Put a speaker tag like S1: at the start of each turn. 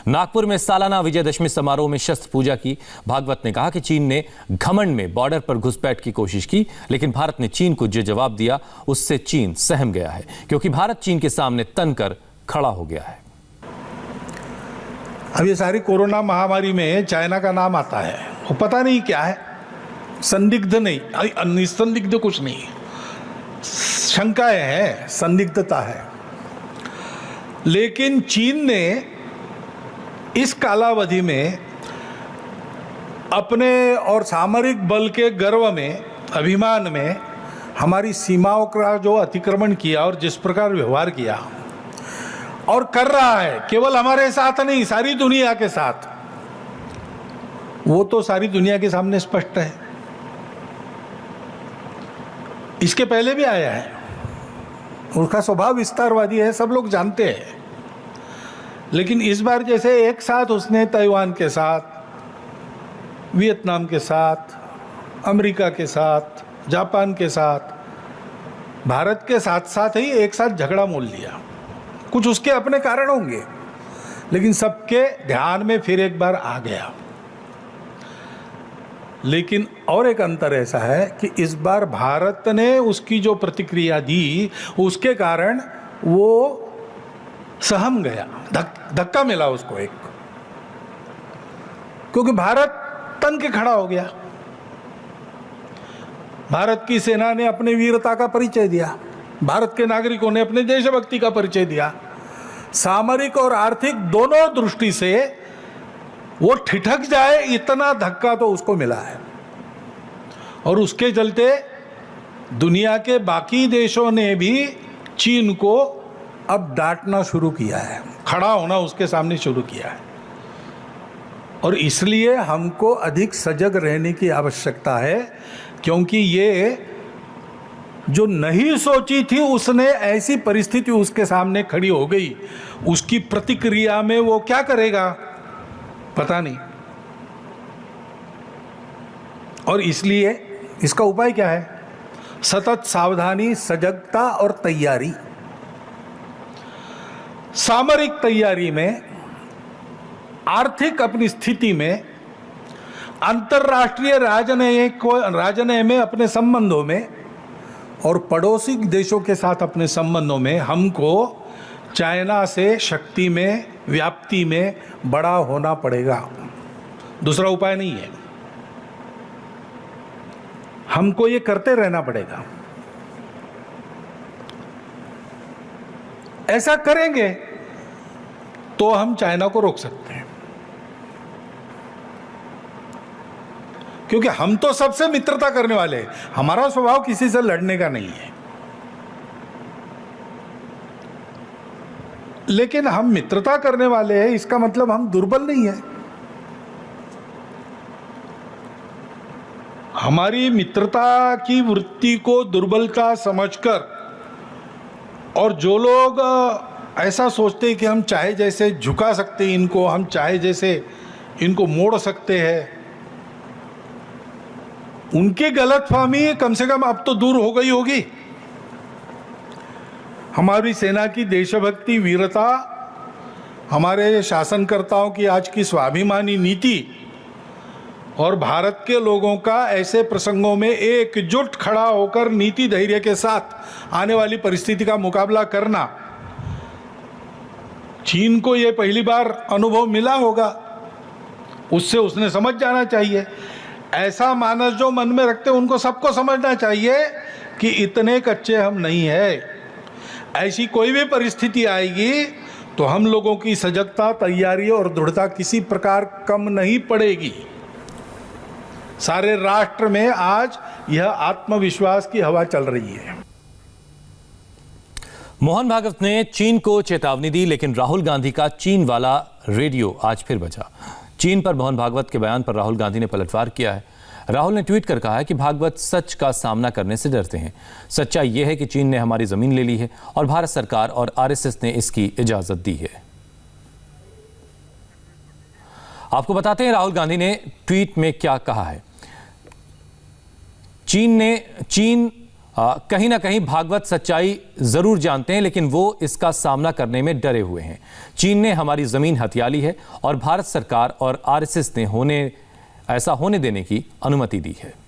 S1: नागपुर में सालाना विजयदशमी समारोह में शस्त्र पूजा की। भागवत ने कहा कि चीन ने घमंड में बॉर्डर पर घुसपैठ की कोशिश की, लेकिन भारत ने चीन को जो जवाब दिया उससे चीन सहम गया है, क्योंकि भारत चीन के सामने तनकर खड़ा हो गया है।
S2: अब ये सारी कोरोना महामारी में चाइना का नाम आता है, वो पता नहीं क्या है, संदिग्ध नहीं, निसंदिग्ध कुछ नहीं, शंकाएं हैं, संदिग्धता है। लेकिन चीन ने इस कालावधि में अपने और सामरिक बल के गर्व में, अभिमान में हमारी सीमाओं का जो अतिक्रमण किया और जिस प्रकार व्यवहार किया और कर रहा है, केवल हमारे साथ नहीं, सारी दुनिया के साथ, वो तो सारी दुनिया के सामने स्पष्ट है। इसके पहले भी आया है, उसका स्वभाव विस्तारवादी है, सब लोग जानते हैं। लेकिन इस बार जैसे एक साथ उसने ताइवान के साथ, वियतनाम के साथ, अमेरिका के साथ, जापान के साथ, भारत के साथ साथ ही एक साथ झगड़ा मोल लिया। कुछ उसके अपने कारण होंगे, लेकिन सबके ध्यान में फिर एक बार आ गया। लेकिन और एक अंतर ऐसा है कि इस बार भारत ने उसकी जो प्रतिक्रिया दी, उसके कारण वो सहम गया, धक्का मिला उसको एक, क्योंकि भारत तन के खड़ा हो गया। भारत की सेना ने अपने वीरता का परिचय दिया, भारत के नागरिकों ने अपने देशभक्ति का परिचय दिया। सामरिक और आर्थिक दोनों दृष्टि से वो ठिठक जाए इतना धक्का तो उसको मिला है, और उसके चलते दुनिया के बाकी देशों ने भी चीन को अब डांटना शुरू किया है, खड़ा होना उसके सामने शुरू किया है। और इसलिए हमको अधिक सजग रहने की आवश्यकता है, क्योंकि ये जो नहीं सोची थी उसने ऐसी परिस्थिति उसके सामने खड़ी हो गई, उसकी प्रतिक्रिया में वो क्या करेगा पता नहीं। और इसलिए इसका उपाय क्या है? सतत सावधानी, सजगता और तैयारी। सामरिक तैयारी में, आर्थिक अपनी स्थिति में, अंतर्राष्ट्रीय राजनय में, अपने संबंधों में और पड़ोसी देशों के साथ अपने संबंधों में हमको चाइना से शक्ति में, व्याप्ति में बड़ा होना पड़ेगा। दूसरा उपाय नहीं है, हमको ये करते रहना पड़ेगा। ऐसा करेंगे तो हम चाइना को रोक सकते हैं, क्योंकि हम तो सबसे मित्रता करने वाले हैं, हमारा स्वभाव किसी से लड़ने का नहीं है। लेकिन हम मित्रता करने वाले हैं, इसका मतलब हम दुर्बल नहीं है। हमारी मित्रता की वृत्ति को दुर्बलता समझकर, और जो लोग ऐसा सोचते हैं कि हम चाहे जैसे झुका सकते हैं इनको, हम चाहे जैसे इनको मोड़ सकते हैं, उनकी गलतफहमी कम से कम अब तो दूर हो गई होगी। हमारी सेना की देशभक्ति, वीरता, हमारे शासनकर्ताओं की आज की स्वाभिमानी नीति और भारत के लोगों का ऐसे प्रसंगों में एकजुट खड़ा होकर नीति धैर्य के साथ आने वाली परिस्थिति का मुकाबला करना, चीन को यह पहली बार अनुभव मिला होगा, उससे उसने समझ जाना चाहिए। ऐसा मानस जो मन में रखते उनको सबको समझना चाहिए कि इतने कच्चे हम नहीं है। ऐसी कोई भी परिस्थिति आएगी तो हम लोगों की सजगता, तैयारी और दृढ़ता किसी प्रकार कम नहीं पड़ेगी। सारे राष्ट्र में आज यह आत्मविश्वास की हवा चल रही है।
S1: मोहन भागवत ने चीन को चेतावनी दी, लेकिन राहुल गांधी का चीन वाला रेडियो आज फिर बजा। चीन पर मोहन भागवत के बयान पर राहुल गांधी ने पलटवार किया है। राहुल ने ट्वीट कर कहा है कि भागवत सच का सामना करने से डरते हैं। सच्चाई यह है कि चीन ने हमारी जमीन ले ली है और भारत सरकार और आरएसएस ने इसकी इजाजत दी है। आपको बताते हैं राहुल गांधी ने ट्वीट में क्या कहा है। चीन कहीं ना कहीं भागवत सच्चाई जरूर जानते हैं, लेकिन वो इसका सामना करने में डरे हुए हैं। चीन ने हमारी जमीन हथिया ली है और भारत सरकार और आरएसएस ने ऐसा होने देने की अनुमति दी है।